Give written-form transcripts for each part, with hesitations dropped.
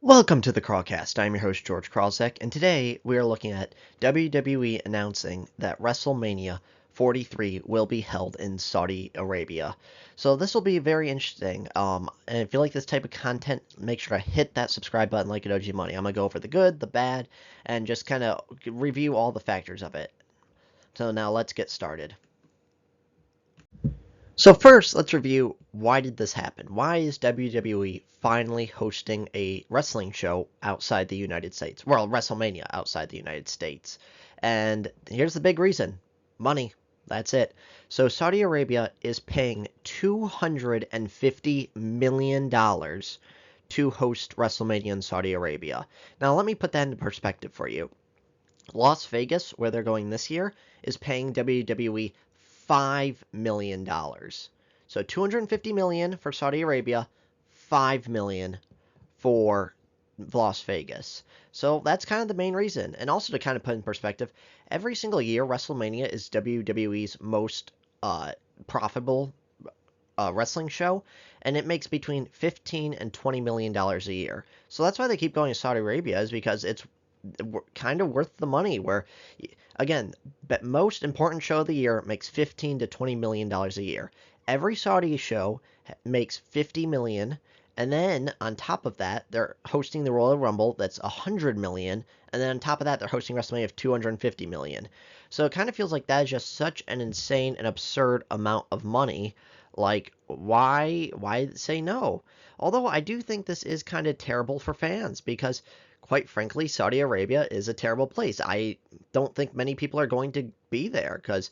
Welcome to the Crawlcast. I'm your host, George Krawlsek, and today we are looking at WWE announcing that WrestleMania 43 will be held in Saudi Arabia. So this will be very interesting. And if you like this type of content, make sure to hit that subscribe button like an OG Money. I'm going to go over the good, the bad, and just kind of review all the factors of it. So now let's get started. So first, let's review why did this happen? Why is WWE finally hosting a wrestling show outside the United States? Well, WrestleMania outside the United States. And here's the big reason. Money. That's it. So Saudi Arabia is paying $250 million to host WrestleMania in Saudi Arabia. Now, let me put that into perspective for you. Las Vegas, where they're going this year, is paying WWE $5 million. So $250 million for Saudi Arabia, $5 million for Las Vegas. So that's kind of the main reason. And also to kind of put in perspective, every single year WrestleMania is WWE's most profitable wrestling show, and it makes between $15 and $20 million a year. So that's why they keep going to Saudi Arabia, is because it's kind of worth the money. Where, again, but most important show of the year makes $15 to $20 million a year. Every Saudi show makes $50 million, and then on top of that, they're hosting the Royal Rumble that's $100 million, and then on top of that, they're hosting WrestleMania of $250 million. So it kind of feels like that is just such an insane and absurd amount of money. Like, why say no? Although I do think this is kind of terrible for fans because, quite frankly, Saudi Arabia is a terrible place. I don't think many people are going to be there because,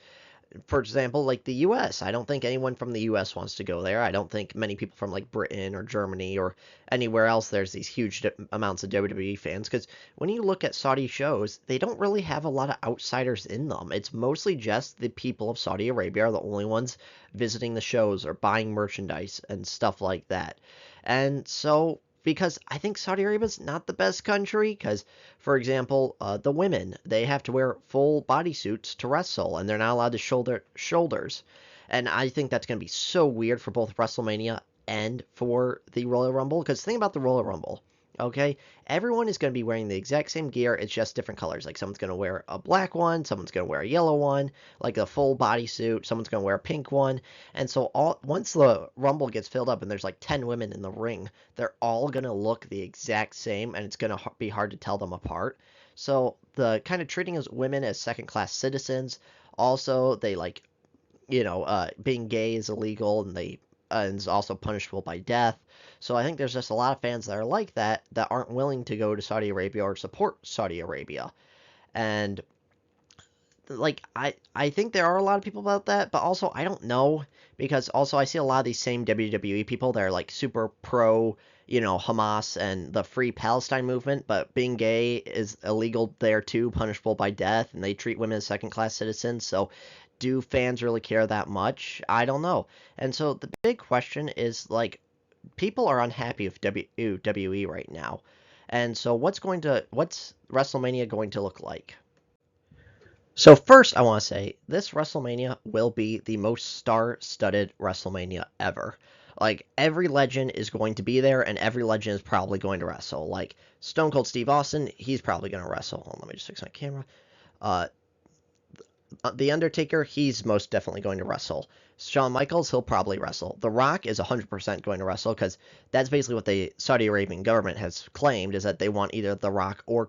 for example, like the U.S., I don't think anyone from the U.S. wants to go there. I don't think many people from like Britain or Germany or anywhere else there's these huge amounts of WWE fans, because when you look at Saudi shows, they don't really have a lot of outsiders in them. It's mostly just the people of Saudi Arabia are the only ones visiting the shows or buying merchandise and stuff like that. And so, because I think Saudi Arabia is not the best country, because, for example, the women, they have to wear full bodysuits to wrestle, and they're not allowed to show their shoulders. And I think that's going to be so weird for both WrestleMania and for the Royal Rumble, because think about the Royal Rumble. Okay, everyone is going to be wearing the exact same gear. It's just different colors. Like someone's going to wear a black one, someone's going to wear a yellow one, like a full bodysuit. Someone's going to wear a pink one. And so once the Rumble gets filled up and there's like 10 women in the ring, they're all going to look the exact same, and it's going to be hard to tell them apart. So the kind of treating as women as second-class citizens. Also, they like, being gay is illegal, and is also punishable by death. So I think there's just a lot of fans that are like that aren't willing to go to Saudi Arabia or support Saudi Arabia. And like I think there are a lot of people about that, but also I don't know, because also I see a lot of these same WWE people that are like super pro, Hamas and the Free Palestine movement, but being gay is illegal there too, punishable by death, and they treat women as second-class citizens. So do fans really care that much? I don't know. And so the big question is, like, people are unhappy with WWE right now. And so what's WrestleMania going to look like? So first, I want to say this WrestleMania will be the most star-studded WrestleMania ever. Like, every legend is going to be there, and every legend is probably going to wrestle. Like, Stone Cold Steve Austin, he's probably going to wrestle. Hold on, let me just fix my camera. Uh, the Undertaker, he's most definitely going to wrestle. Shawn Michaels, he'll probably wrestle. The Rock is 100% going to wrestle, because that's basically what the Saudi Arabian government has claimed, is that they want either The Rock or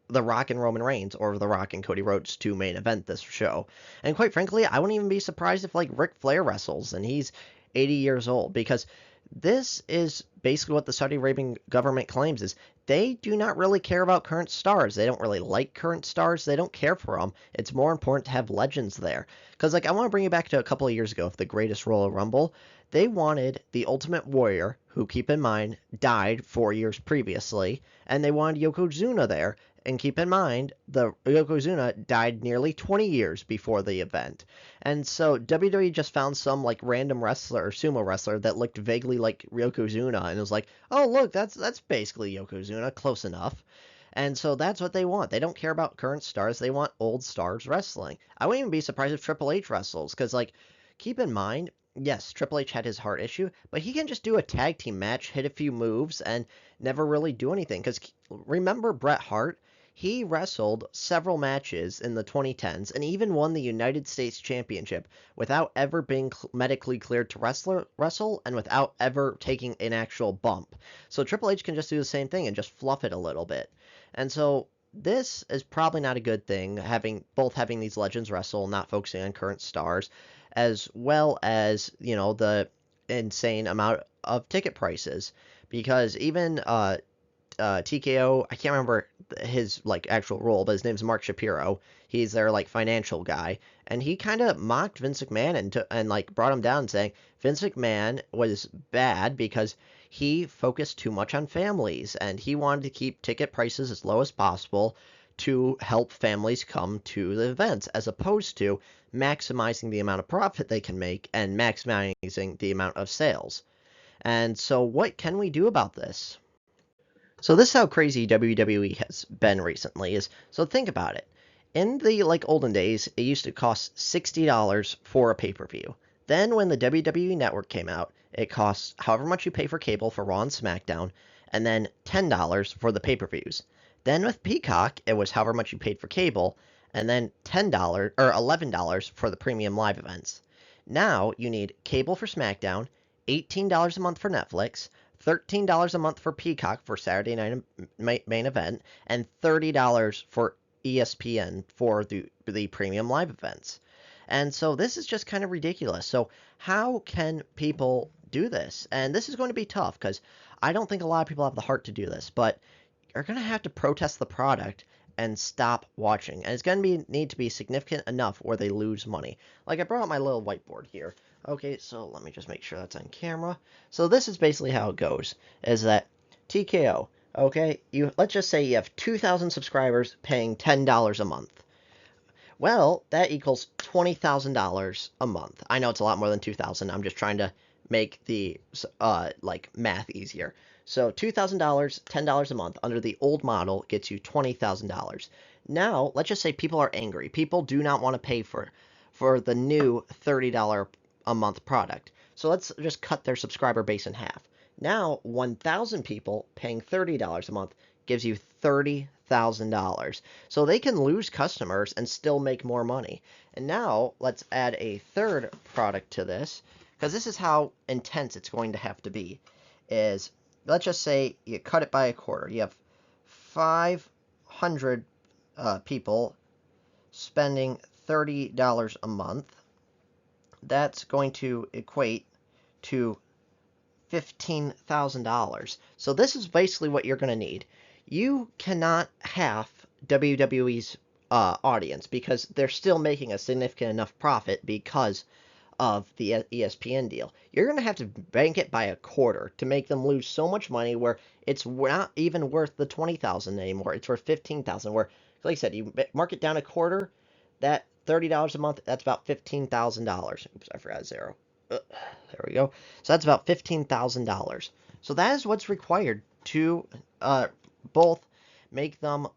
The Rock and Roman Reigns, or The Rock and Cody Rhodes to main event this show. And quite frankly, I wouldn't even be surprised if like Ric Flair wrestles, and he's 80 years old, because this is basically what the Saudi Arabian government claims, is they do not really care about current stars. They don't really like current stars. They don't care for them. It's more important to have legends there. Because, like, I want to bring you back to a couple of years ago, the Greatest Royal Rumble. They wanted the Ultimate Warrior, who, keep in mind, died 4 years previously, and they wanted Yokozuna there. And keep in mind, the Yokozuna died nearly 20 years before the event. And so WWE just found some like random wrestler or sumo wrestler that looked vaguely like Yokozuna, and it was like, oh look, that's basically Yokozuna, close enough. And so that's what they want. They don't care about current stars. They want old stars wrestling. I wouldn't even be surprised if Triple H wrestles, because like, keep in mind, Yes, Triple H had his heart issue, but he can just do a tag team match, hit a few moves, and never really do anything. Because remember Bret Hart? He wrestled several matches in the 2010s and even won the United States Championship without ever being medically cleared to wrestle and without ever taking an actual bump. So Triple H can just do the same thing and just fluff it a little bit. And so this is probably not a good thing, having these legends wrestle, not focusing on current stars, as well as the insane amount of ticket prices. Because even TKO, I can't remember his like actual role, but his name's Mark Shapiro. He's their like financial guy, and he kind of mocked Vince McMahon and like brought him down, saying Vince McMahon was bad because he focused too much on families and he wanted to keep ticket prices as low as possible to help families come to the events, as opposed to maximizing the amount of profit they can make and maximizing the amount of sales. And so, what can we do about this? So this is how crazy WWE has been recently. So think about it. In the like olden days, it used to cost $60 for a pay-per-view. Then when the WWE Network came out, it costs however much you pay for cable for Raw and SmackDown, and then $10 for the pay-per-views. Then with Peacock, it was however much you paid for cable, and then $10 or $11 for the premium live events. Now you need cable for SmackDown, $18 a month for Netflix, $13 a month for Peacock for Saturday night main event, and $30 for ESPN for the premium live events. And so this is just kind of ridiculous. So how can people do this? And this is going to be tough because I don't think a lot of people have the heart to do this, but you're going to have to protest the product and stop watching. And it's going to need to be significant enough where they lose money. Like I brought up my little whiteboard here. Okay, so let me just make sure that's on camera. So this is basically how it goes, is that TKO, okay, let's just say you have 2,000 subscribers paying $10 a month. Well, that equals $20,000 a month. I know it's a lot more than 2,000. I'm just trying to make the like math easier. So $2,000, $10 a month under the old model gets you $20,000. Now, let's just say people are angry. People do not want to pay for the new $30 a month product. So let's just cut their subscriber base in half. Now, 1,000 people paying $30 a month gives you $30,000. So they can lose customers and still make more money. And now let's add a third product to this, because this is how intense it's going to have to be. Is let's just say you cut it by a quarter. You have 500 people spending $30 a month. That's going to equate to $15,000. So this is basically what you're going to need. You cannot half WWE's audience because they're still making a significant enough profit because of the ESPN deal. You're going to have to bank it by a quarter to make them lose so much money where it's not even worth the $20,000 anymore. It's worth $15,000. Where, like I said, you mark it down a quarter, that $30 a month, that's about $15,000. Oops, I forgot a zero. There we go. So that's about $15,000. So that is what's required to both make them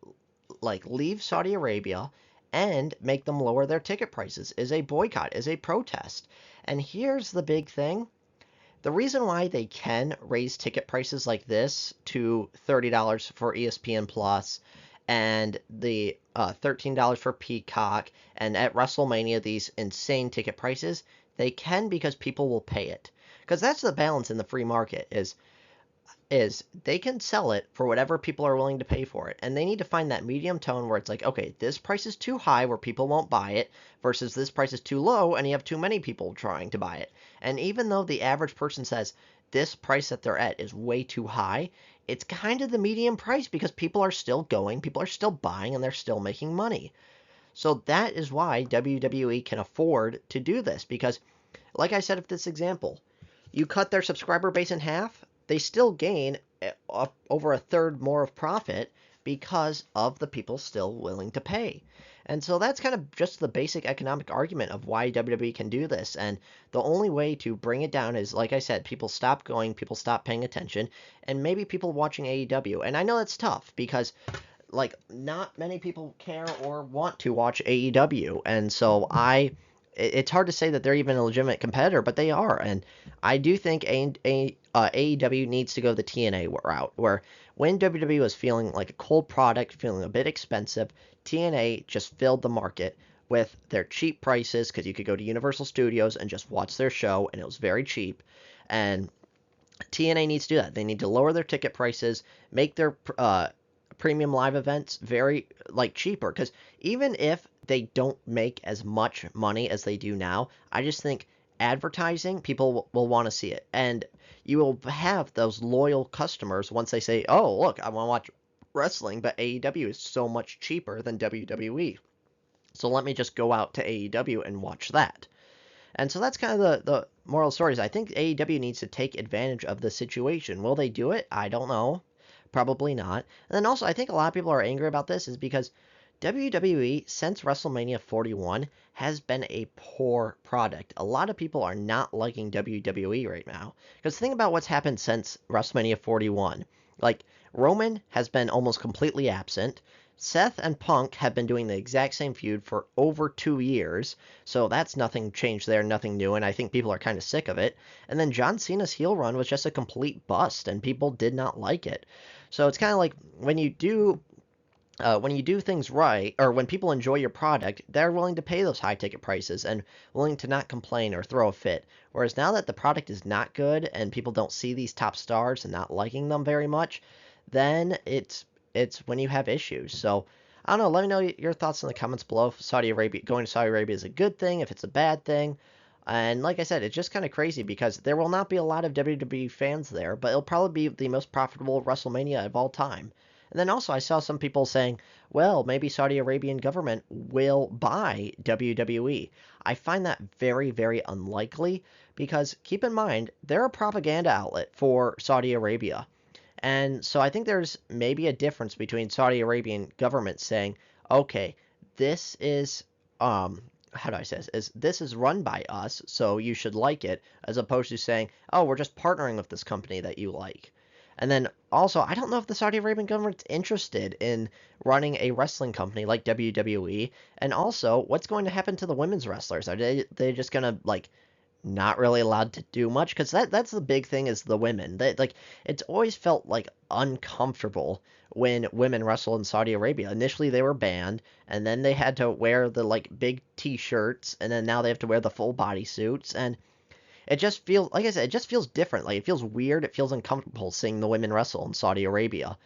like leave Saudi Arabia and make them lower their ticket prices, is a boycott, is a protest. And here's the big thing. The reason why they can raise ticket prices like this to $30 for ESPN Plus and the $13 for Peacock, and at WrestleMania these insane ticket prices, they can because people will pay it. Because that's the balance in the free market, is they can sell it for whatever people are willing to pay for it. And they need to find that medium tone where it's like, okay, this price is too high where people won't buy it versus this price is too low and you have too many people trying to buy it. And even though the average person says this price that they're at is way too high, it's kind of the medium price because people are still going, people are still buying, and they're still making money. So that is why WWE can afford to do this because, like I said with this example, you cut their subscriber base in half, they still gain over a third more of profit because of the people still willing to pay. And so that's kind of just the basic economic argument of why WWE can do this. And the only way to bring it down is, like I said, people stop going, people stop paying attention, and maybe people watching AEW. And I know that's tough because like not many people care or want to watch AEW. And so it's hard to say that they're even a legitimate competitor, but they are. And I do think AEW needs to go the TNA route, where when WWE was feeling like a cold product, feeling a bit expensive, TNA just filled the market with their cheap prices because you could go to Universal Studios and just watch their show, and it was very cheap. And TNA needs to do that. They need to lower their ticket prices, make their premium live events very like cheaper. Because even if they don't make as much money as they do now, I just think advertising, people will want to see it, and you will have those loyal customers once they say, "Oh, look, I want to watch wrestling, but AEW is so much cheaper than WWE. So let me just go out to AEW and watch that." And so that's kind of the moral stories. I think AEW needs to take advantage of the situation. Will they do it? I don't know. Probably not. And then also, I think a lot of people are angry about this is because WWE, since WrestleMania 41, has been a poor product. A lot of people are not liking WWE right now. Because think about what's happened since WrestleMania 41. Like, Roman has been almost completely absent. Seth and Punk have been doing the exact same feud for over 2 years, so that's nothing changed there, nothing new, and I think people are kind of sick of it. And then John Cena's heel run was just a complete bust, and people did not like it. So it's kind of like when you do things right, or when people enjoy your product, they're willing to pay those high ticket prices and willing to not complain or throw a fit. Whereas now that the product is not good and people don't see these top stars and not liking them very much, then it's when you have issues. So I don't know. Let me know your thoughts in the comments below. If Saudi Arabia going to Saudi Arabia is a good thing, if it's a bad thing. And like I said, it's just kind of crazy because there will not be a lot of WWE fans there, but it'll probably be the most profitable WrestleMania of all time. And then also, I saw some people saying, well, maybe Saudi Arabian government will buy WWE. I find that very, very unlikely because keep in mind, they're a propaganda outlet for Saudi Arabia. And so I think there's maybe a difference between Saudi Arabian government saying, okay, this is how do I say this is run by us, so you should like it, as opposed to saying, oh, we're just partnering with this company that you like. And then also, I don't know if the Saudi Arabian government's interested in running a wrestling company like WWE. And also, what's going to happen to the women's wrestlers? Are they just gonna like not really allowed to do much? Because that's the big thing is the women. Like it's always felt like uncomfortable when women wrestle in Saudi Arabia. Initially they were banned, and then they had to wear the like big t-shirts, and then now they have to wear the full body suits, and it just feels, like I said, it just feels different. Like it feels weird, it feels uncomfortable seeing the women wrestle in Saudi Arabia.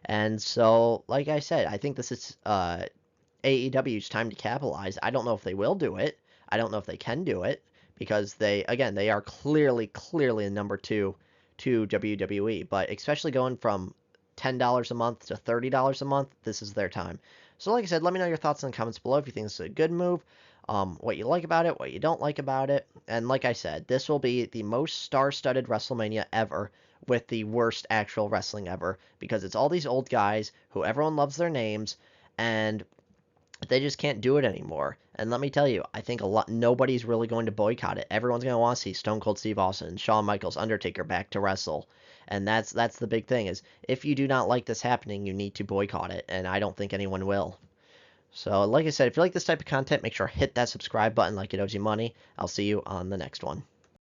And so, like I said, I think this is AEW's time to capitalize. I don't know if they will do it. I don't know if they can do it because they are clearly the number two to WWE. But especially going from $10 a month to $30 a month, this is their time. So like I said, let me know your thoughts in the comments below if you think this is a good move, what you like about it, what you don't like about it. And like I said, this will be the most star-studded WrestleMania ever with the worst actual wrestling ever because it's all these old guys who everyone loves their names, and they just can't do it anymore. And let me tell you, I think nobody's really going to boycott it. Everyone's going to want to see Stone Cold Steve Austin, Shawn Michaels, Undertaker back to wrestle. And that's the big thing is if you do not like this happening, you need to boycott it, and I don't think anyone will. So like I said, if you like this type of content, make sure to hit that subscribe button like it owes you money. I'll see you on the next one.